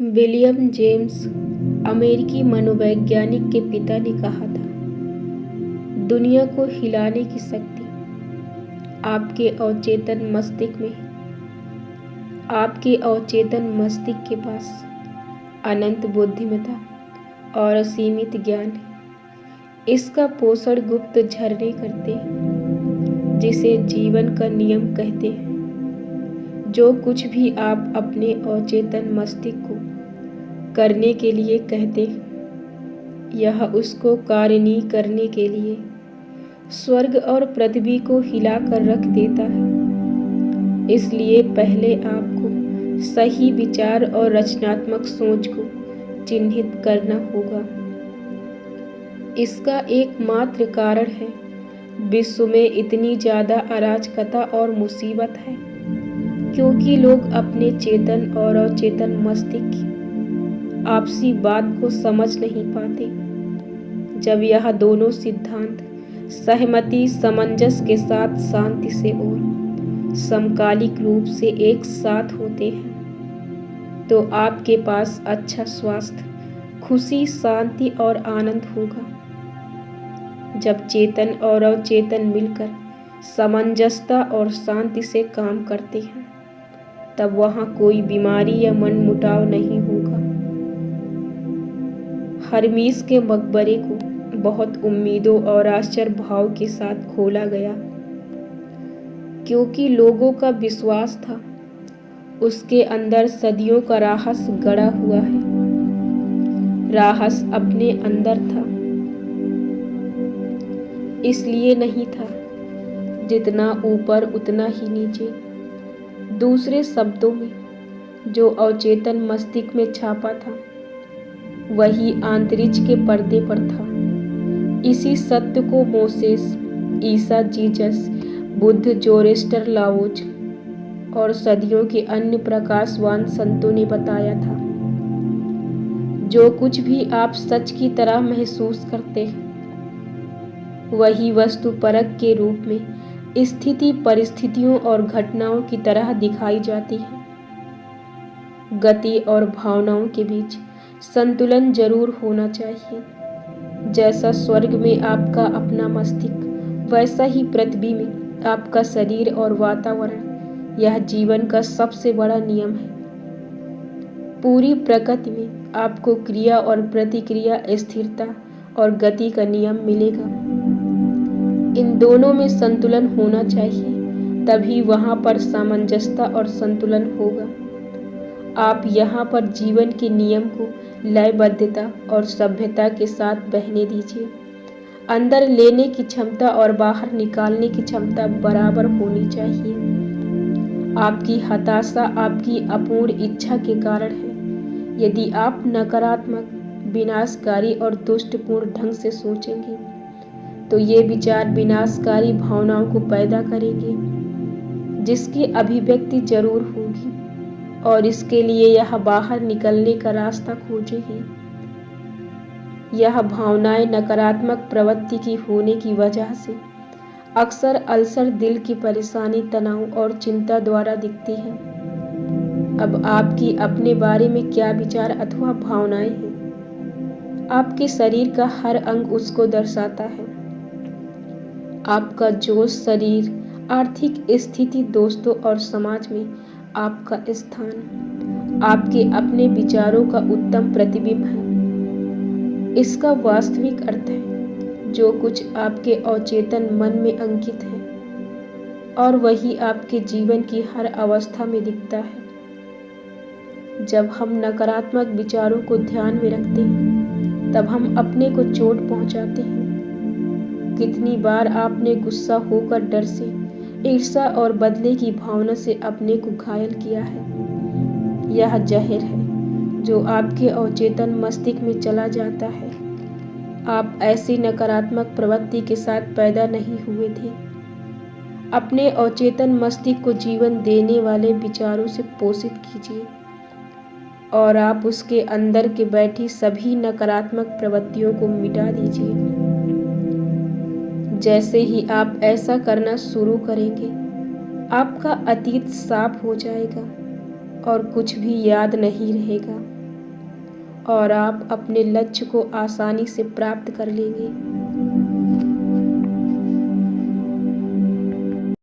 William James अमेरिकी मनोवैज्ञानिक के पिता ने कहा था, दुनिया को हिलाने की शक्ति आपके अवचेतन मस्तिष्क में है। आपके अवचेतन मस्तिष्क के पास अनंत बुद्धिमत्ता और असीमित ज्ञान है। इसका पोषण गुप्त झरने करते हैं, जिसे जीवन का नियम कहते हैं। जो कुछ भी आप अपने अवचेतन मस्तिष्क को करने के लिए कहते हैं, यह उसको कार्यनीय करने के लिए स्वर्ग और पृथ्वी को हिलाकर रख देता है। इसलिए पहले आपको सही विचार और रचनात्मक सोच को चिन्हित करना होगा। इसका एकमात्र कारण है, विश्व में इतनी ज्यादा अराजकता और मुसीबत है, क्योंकि लोग अपने चेतन और अचेतन मस्तिष्क की आपसी बात को समझ नहीं पाते। जब यह दोनों सिद्धांत सहमति सामंजस्य के साथ शांति से और समकालिक रूप से एक साथ होते हैं, तो आपके पास अच्छा स्वास्थ्य, खुशी, शांति और आनंद होगा। जब चेतन और अवचेतन मिलकर सामंजस्यता और शांति से काम करते हैं, तब वहां कोई बीमारी या मनमुटाव नहीं होगा। हर्मीस के मकबरे को बहुत उम्मीदों और आश्चर्य भाव के साथ खोला गया, क्योंकि लोगों का विश्वास था उसके अंदर सदियों का रहस्य गड़ा हुआ है। रहस्य अपने अंदर था, इसलिए नहीं था जितना ऊपर उतना ही नीचे। दूसरे शब्दों में, जो अवचेतन मस्तिष्क में छापा था वही अंतरिक्ष के पर्दे पर था। इसी सत्य को मोसेस, ईसा, जीसस, बुद्ध, जोरेस्टर, लाओज और सदियों के अन्य प्रकाशवान संतों ने बताया था। जो कुछ भी आप सच की तरह महसूस करते हैं, वही वस्तुपरक के रूप में स्थिति, परिस्थितियों और घटनाओं की तरह दिखाई जाती है। गति और भावनाओं के बीच संतुलन जरूर होना चाहिए। जैसा स्वर्ग में आपका अपना मस्तिष्क, वैसा ही पृथ्वी में आपका शरीर और वातावरण। यह जीवन का सबसे बड़ा नियम है। पूरी प्रकृति में आपको क्रिया और प्रतिक्रिया, स्थिरता और गति का नियम मिलेगा। इन दोनों में संतुलन होना चाहिए, तभी वहां पर सामंजस्यता और संतुलन होगा। आप यहाँ पर जीवन के नियम को लयबद्धता और सभ्यता के साथ बहने दीजिए। अंदर लेने की क्षमता और बाहर निकालने की क्षमता बराबर होनी चाहिए। आपकी हताशा आपकी अपूर्ण इच्छा के कारण है। यदि आप नकारात्मक, विनाशकारी और दुष्टपूर्ण ढंग से सोचेंगे, तो ये विचार विनाशकारी भावनाओं को पैदा करेंगे, जिसकी अभिव्यक्ति जरूर होगी, और इसके लिए यह बाहर निकलने का रास्ता खोजेगी। यह भावनाएं नकारात्मक प्रवृत्ति की होने की वजह से अक्सर अल्सर, दिल की परेशानी, तनाव और चिंता द्वारा दिखती है। अब आपकी अपने बारे में क्या विचार अथवा भावनाएं हैं, आपके शरीर का हर अंग उसको दर्शाता है। आपका जोश, शरीर, आर्थिक स्थिति, दोस्तों और समाज में आपका स्थान आपके अपने विचारों का उत्तम प्रतिबिंब है। इसका वास्तविक अर्थ है, जो कुछ आपके अवचेतन मन में अंकित है, और वही आपके जीवन की हर अवस्था में दिखता है। जब हम नकारात्मक विचारों को ध्यान में रखते हैं, तब हम अपने को चोट पहुंचाते हैं। कितनी बार आपने गुस्सा होकर डर से, ईर्ष्या और बदले की भावना से अपने को घायल किया है। यह जहर है जो आपके अवचेतन मस्तिष्क में चला जाता है। आप ऐसी नकारात्मक प्रवृत्ति के साथ पैदा नहीं हुए थे। अपने अवचेतन मस्तिष्क को जीवन देने वाले विचारों से पोषित कीजिए, और आप उसके अंदर के बैठी सभी नकारात्मक प्रवृत्तियों को मिटा दीजिए। जैसे ही आप ऐसा करना शुरू करेंगे, आपका अतीत साफ हो जाएगा और कुछ भी याद नहीं रहेगा। और आप अपने लक्ष्य को आसानी से प्राप्त कर लेंगे।